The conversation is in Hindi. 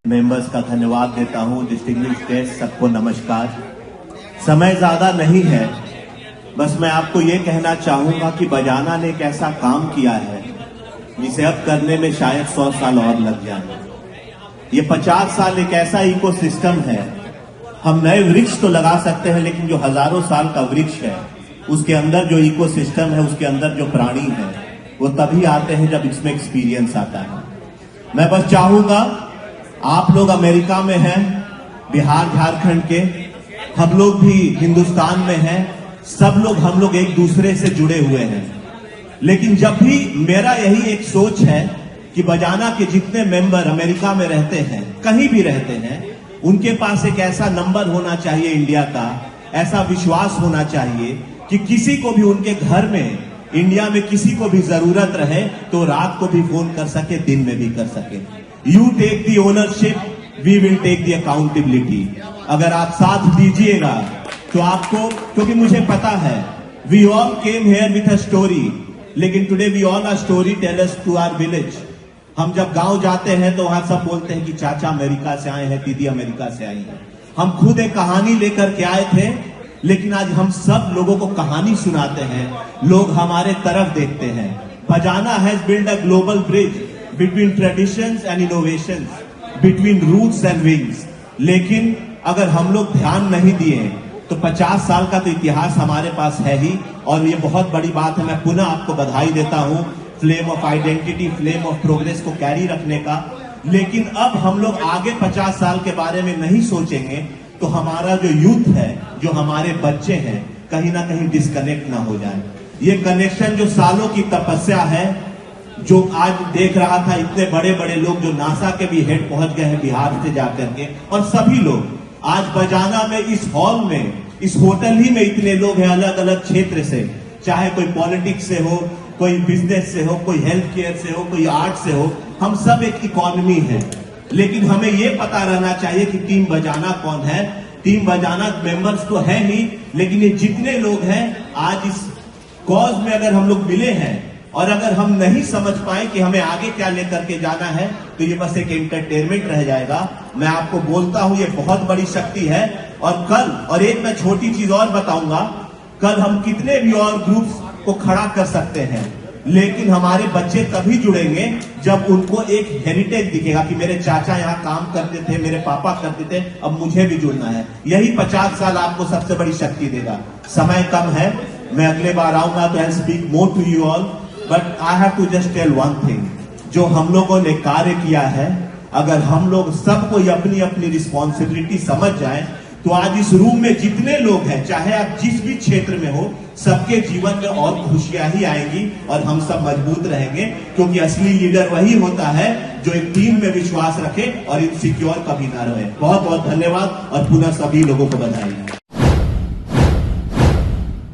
मेंबर्स का धन्यवाद देता हूं। डिस्टिंग्विश्ड गेस्ट, सबको नमस्कार। समय ज्यादा नहीं है, बस मैं आपको ये कहना चाहूंगा कि बजाना ने एक ऐसा काम किया है जिसे अब करने में शायद 100 साल और लग जाए। ये 50 साल एक ऐसा इकोसिस्टम है, हम नए वृक्ष तो लगा सकते हैं, लेकिन जो हजारों साल का वृक्ष है उसके अंदर जो इकोसिस्टम है, उसके अंदर जो प्राणी है, वो तभी आते हैं जब इसमें एक्सपीरियंस आता है। मैं बस चाहूंगा, आप लोग अमेरिका में हैं, बिहार झारखंड के, हम लोग भी हिंदुस्तान में हैं, सब लोग हम लोग एक दूसरे से जुड़े हुए हैं। लेकिन जब भी मेरा यही एक सोच है कि बजाना के जितने मेंबर अमेरिका में रहते हैं, कहीं भी रहते हैं, उनके पास एक ऐसा नंबर होना चाहिए इंडिया का, ऐसा विश्वास होना चाहिए कि किसी को भी उनके घर में, इंडिया में किसी को भी जरूरत रहे तो रात को भी फोन कर सके, दिन में भी कर सके। You take the ownership, we will take the accountability. अगर आप साथ दीजिएगा तो आपको, क्योंकि मुझे पता है we all came here with a story, लेकिन today we all are story tellers to our village. हम जब गांव जाते हैं तो वहां सब बोलते हैं कि चाचा अमेरिका से आए हैं, दीदी अमेरिका से आई है। हम खुद एक कहानी लेकर के आए थे, लेकिन आज हम सब लोगों को कहानी सुनाते हैं, लोग हमारे तरफ देखते हैं। बजाना has build a global bridge between traditions and innovations, between roots and wings। लेकिन अगर हम लोग ध्यान नहीं दिए तो 50 साल का तो इतिहास हमारे पास है ही, और ये बहुत बड़ी बात है। मैं पुनः आपको बधाई देता हूं flame of identity, flame of progress को कैरी रखने का। लेकिन अब हम लोग आगे 50 साल के बारे में नहीं सोचेंगे तो हमारा जो यूथ है, जो हमारे बच्चे हैं, कहीं ना कहीं डिस्कनेक्ट ना हो जाए। ये कनेक्शन जो सालों की तपस्या है, जो आज देख रहा था, इतने बड़े बड़े लोग जो नासा के भी हेड पहुंच गए हैं बिहार से जाकर के, और सभी लोग आज बजाना में, इस हॉल में, इस होटल ही में इतने लोग हैं अलग अलग क्षेत्र से, चाहे कोई पॉलिटिक्स से हो, कोई बिजनेस से हो, कोई हेल्थ केयर से हो, कोई आर्ट से हो, हम सब एक इकोनॉमी है। लेकिन हमें ये पता रहना चाहिए कि टीम बजाना कौन है। टीम बजाना मेंबर्स तो है ही, लेकिन ये जितने लोग हैं आज इस कॉज में अगर हम लोग मिले हैं, और अगर हम नहीं समझ पाए कि हमें आगे क्या लेकर के जाना है, तो ये बस एक एंटरटेनमेंट रह जाएगा। मैं आपको बोलता हूं, ये बहुत बड़ी शक्ति है। और कल, और एक मैं छोटी चीज और बताऊंगा, कल हम कितने भी और ग्रुप्स को खड़ा कर सकते हैं, लेकिन हमारे बच्चे तभी जुड़ेंगे जब उनको एक हेरिटेज दिखेगा कि मेरे चाचा यहाँ काम करते थे, मेरे पापा करते थे, अब मुझे भी जुड़ना है। यही 50 साल आपको सबसे बड़ी शक्ति देगा। समय कम है, मैं अगले बार आऊंगा तो I speak more to you all, but I have to just tell one thing. जो हम लोगों ने कार्य किया है, अगर हम लोग सबको अपनी अपनी रिस्पॉन्सिबिलिटी समझ जाए, तो आज इस रूम में जितने लोग हैं, चाहे आप जिस भी क्षेत्र में हो, सबके जीवन में और खुशियां ही आएंगी और हम सब मजबूत रहेंगे। क्योंकि असली लीडर वही होता है जो एक टीम में विश्वास रखे और इनसिक्योर कभी ना रहे। बहुत बहुत धन्यवाद और पुनः सभी लोगों को बधाई।